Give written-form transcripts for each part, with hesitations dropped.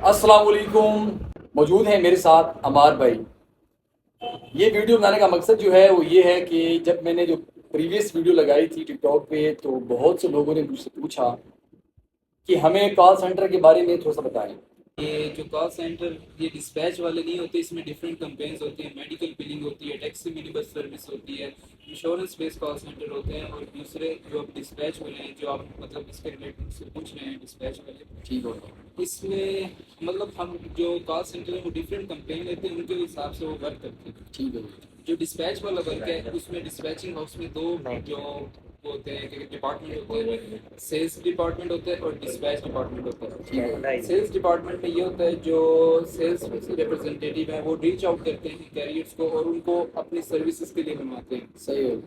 अस्सलाम वालेकुम। मौजूद हैं मेरे साथ अमार भाई। ये वीडियो बनाने का मकसद जो है वो ये है कि जब मैंने जो प्रीवियस वीडियो लगाई थी टिकटॉक पे तो बहुत से लोगों ने मुझसे पूछा कि हमें कॉल सेंटर के बारे में थोड़ा सा बताएं। ये जो कॉल सेंटर ये डिस्पैच वाले नहीं होते, इसमें डिफरेंट कंपेन्स होती हैं। मेडिकल बिलिंग होती है, टैक्सी मिनी बस सर्विस होती है, इंश्योरेंस बेस्ड कॉल सेंटर होते हैं, और दूसरे जो आप डिस्पैच वाले हैं, जो आप मतलब इसके रिलेटेड से पूछ रहे हैं डिस्पैच वाले, ठीक हो। इसमें मतलब हम जो कॉल सेंटर है वो डिफरेंट कंप्लेन लेते हैं, उनके हिसाब से वो वर्क करते हैं। ठीक है। जो डिस्पैच वाला वर्क है उसमें डिस्पैचिंग हाउस में दो जो वो होते हैं कि डिपार्टमेंट होते हैं, सेल्स डिपार्टमेंट होता है और डिस्पैच डिपार्टमेंट होता है। ठीक है। सेल्स डिपार्टमेंट में ये होता है जो सेल्स रिप्रेजेंटेटिव है वो रीच आउट करते हैं कैरियर्स को और उनको अपनी सर्विसेज के लिए बनवाते हैं। सही हो।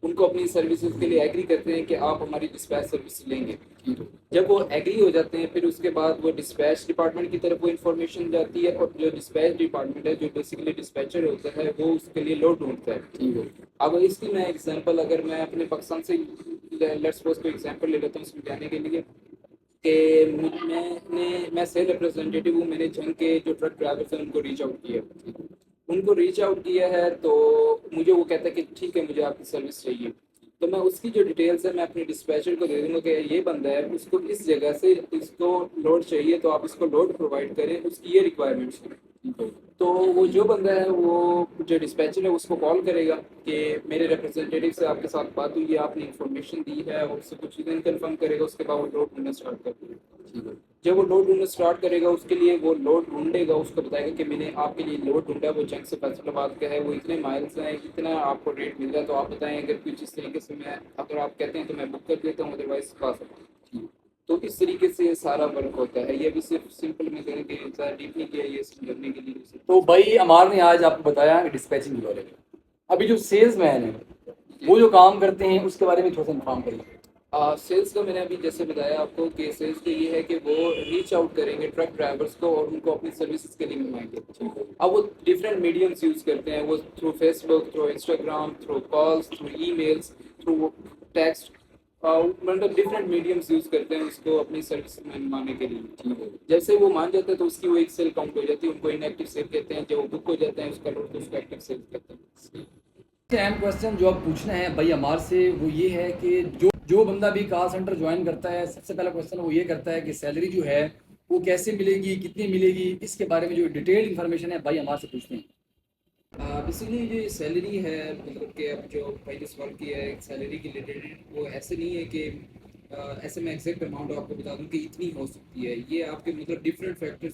उनको अपनी सर्विसेज के लिए एग्री करते हैं कि आप हमारी डिस्पैच सर्विस लेंगे। ठीक हो। जब वो एग्री हो जाते हैं फिर उसके बाद वो डिस्पैच डिपार्टमेंट की तरफ वो इन्फॉर्मेशन जाती है, और जो डिस्पैच डिपार्टमेंट है जो बेसिकली डिस्पैचर होता है वो उसके लिए लोड ढूंढता है। ठीक हो। अब इसकी मैं एग्जांपल अगर मैं अपने पाकिस्तान से लेट्स सपोज को एग्जांपल ले लेता हूँ समझाने के लिए कि मैं सेल रिप्रेजेंटेटिव हूँ। मैंने जंग के जो ट्रक ड्राइवर्स हैं उनको रीच आउट किया, उनको रीच आउट किया है, तो मुझे वो कहता है कि ठीक है मुझे आपकी सर्विस चाहिए। तो मैं उसकी जो डिटेल्स है मैं अपने डिस्पैचर को दे दूंगा कि ये बंदा है, उसको इस जगह से इसको लोड चाहिए, तो आप इसको लोड प्रोवाइड करें, उसकी ये रिक्वायरमेंट्स हैं। ठीक हो। तो वो जो बंदा है वो जो डिस्पैचर है उसको कॉल करेगा कि मेरे रिप्रेजेंटेटिव से आपके साथ बात हुई है, आपने इन्फॉर्मेशन दी है, और उससे कुछ चीज़ें कंफर्म करेगा, उसके बाद वो लोड ढूंढना स्टार्ट कर देगा। ठीक हो। जब वो लोड ढूंढना स्टार्ट करेगा उसके लिए वो लोड ढूंढेगा, उसको बताएगा कि मैंने आपके लिए लोड ढूंढा, वो जंग से फैसलाबाद का है, वो इतने माइल्स हैं, इतना आपको रेट मिल रहा है, तो आप बताएं अगर कुछ इस तरीके से मैं अगर आप कहते हैं तो मैं बुक कर देता हूँ, अदरवाइज पा सकता हूँ। ठीक। तो इस तरीके से सारा वर्क होता है। ये भी सिर्फ सिंपल में करेंगे, ज़्यादा डीप नहीं किया ये समझने के लिए। तो भाई अमार ने आज आपको बताया डिस्पैचिंग के बारे में। अभी जो सेल्स मैन है वो जो काम करते हैं उसके बारे में थोड़ा सा इन्फॉर्म करिए। सेल्स का मैंने अभी जैसे बताया आपको कि सेल्स का ये है कि वो रीच आउट करेंगे ट्रक ड्राइवर्स को और उनको अपनी सर्विसेज के लिए मिलवाएंगे। अब वो डिफरेंट मीडियम्स यूज़ करते हैं, वो through Facebook, through Instagram, through calls, through emails, through text, मतलब डिफरेंट मीडियम्स यूज़ करते हैं उसको अपनी सर्विस मनवाने के लिए। ठीक है, जैसे वो मान जाता है तो उसकी वो एक सेल काउंट हो जाती है, उनको इनएक्टिव सेल कहते हैं। जब वो बुक हो जाता है उसका लोड तो उसको एक्टिव सेल कहते हैं। अहम क्वेश्चन जो आप पूछना है भाई अमार से वो ये है कि जो बंदा भी कॉल सेंटर ज्वाइन करता है सबसे पहला क्वेश्चन वो ये करता है कि सैलरी जो है वो कैसे मिलेगी, कितनी मिलेगी, इसके बारे में जो डिटेल इन्फॉर्मेशन है भाई अमार से पूछते हैं। बेसिकली जो सैलरी है, मतलब कि अब जो भाई ने सवाल किया है सैलरी के रिलेटेड, वो ऐसे नहीं है कि ऐसे मैं एग्जैक्ट अमाउंट आपको बता दूं कि इतनी हो सकती है। ये आपके मतलब डिफरेंट फैक्टर्स